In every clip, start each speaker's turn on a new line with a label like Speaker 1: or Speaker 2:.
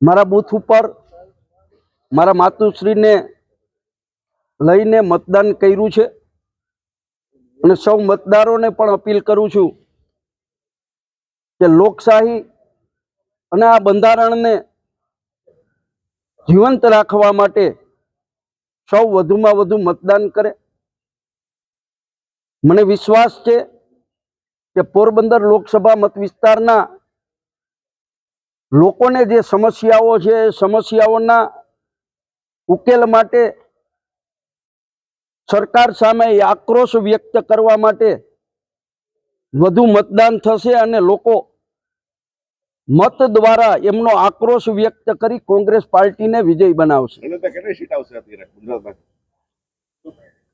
Speaker 1: મારા બૂથ ઉપર મારા માતુશ્રીને લઈને મતદાન કર્યું છે અને સૌ મતદારોને પણ અપીલ કરું છું કે લોકશાહી અને આ બંધારણને જીવંત રાખવા માટે સૌ વધુમાં વધુ મતદાન કરે। મને વિશ્વાસ છે કે પોરબંદર લોકસભા મત વિસ્તારના લોકોને જે સમસ્યાઓ છે એ સમસ્યાઓના ઉકેલ માટે સરકાર સામે આક્રોશ વ્યક્ત કરવા માટે વધુ મતદાન થશે અને લોકો મત દ્વારા એમનો આક્રોશ વ્યક્ત કરી કોંગ્રેસ પાર્ટીને વિજય બનાવશે।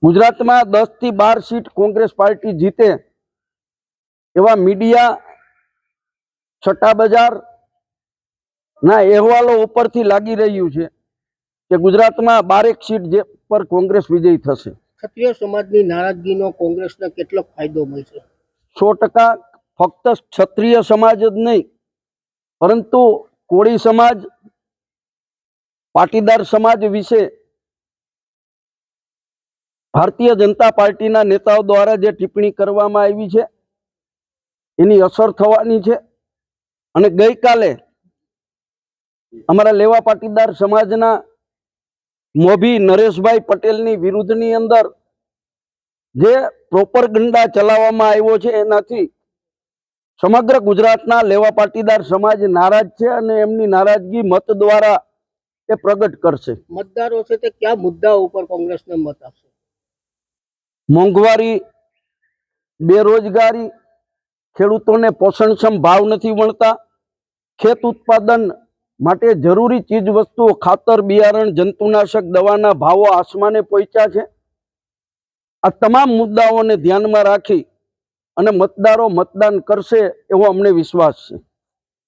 Speaker 1: ગુજરાતમાં 10 થી 12 સીટ કોંગ્રેસ પાર્ટી જીતે એવા મીડિયા છટા બજાર ના અહેવાલો ઉપરથી લાગી રહ્યું છે કે ગુજરાતમાં 12 સીટ પર કોંગ્રેસ વિજયી થશે।
Speaker 2: ક્ષત્રિય સમાજની નારાજગીનો કોંગ્રેસને કેટલો ફાયદો મળશે?
Speaker 1: 100% ફક્ત ક્ષત્રિય સમાજ જ નહીં પરંતુ કોળી સમાજ, પાટીદાર સમાજ વિશે ભારતીય જનતા પાર્ટીના નેતાઓ દ્વારા જે ટિપ્પણી કરવામાં આવી છે એની અસર થવાની છે। અને ગઈકાલે અમારા લેવા પાટીદાર સમાજના મોભી નરેશભાઈ પટેલની વિરુદ્ધની અંદર જે પ્રોપરગંડા ચલાવવામાં આવ્યો છે એનાથી સમગ્ર ગુજરાતના લેવા પાટીદાર સમાજ નારાજ છે અને એમની નારાજગી મત દ્વારા એ પ્રગટ કરશે।
Speaker 2: મતદારો છે તે કયા મુદ્દાઓ ઉપર કોંગ્રેસને મત આપશે?
Speaker 1: મોંઘવારી, બેરોજગારી, ખેડૂતોને પોષણક્ષમ ભાવ નથી મળતા, ખેત ઉત્પાદન માટે જરૂરી ચીજ વસ્તુઓ ખાતર, બિયારણ, જંતુનાશક દવાના ભાવો આસમાને પહોંચ્યા છે। આ તમામ મુદ્દાઓને ધ્યાનમાં રાખી અને મતદારો મતદાન કરશે એવો અમને વિશ્વાસ છે।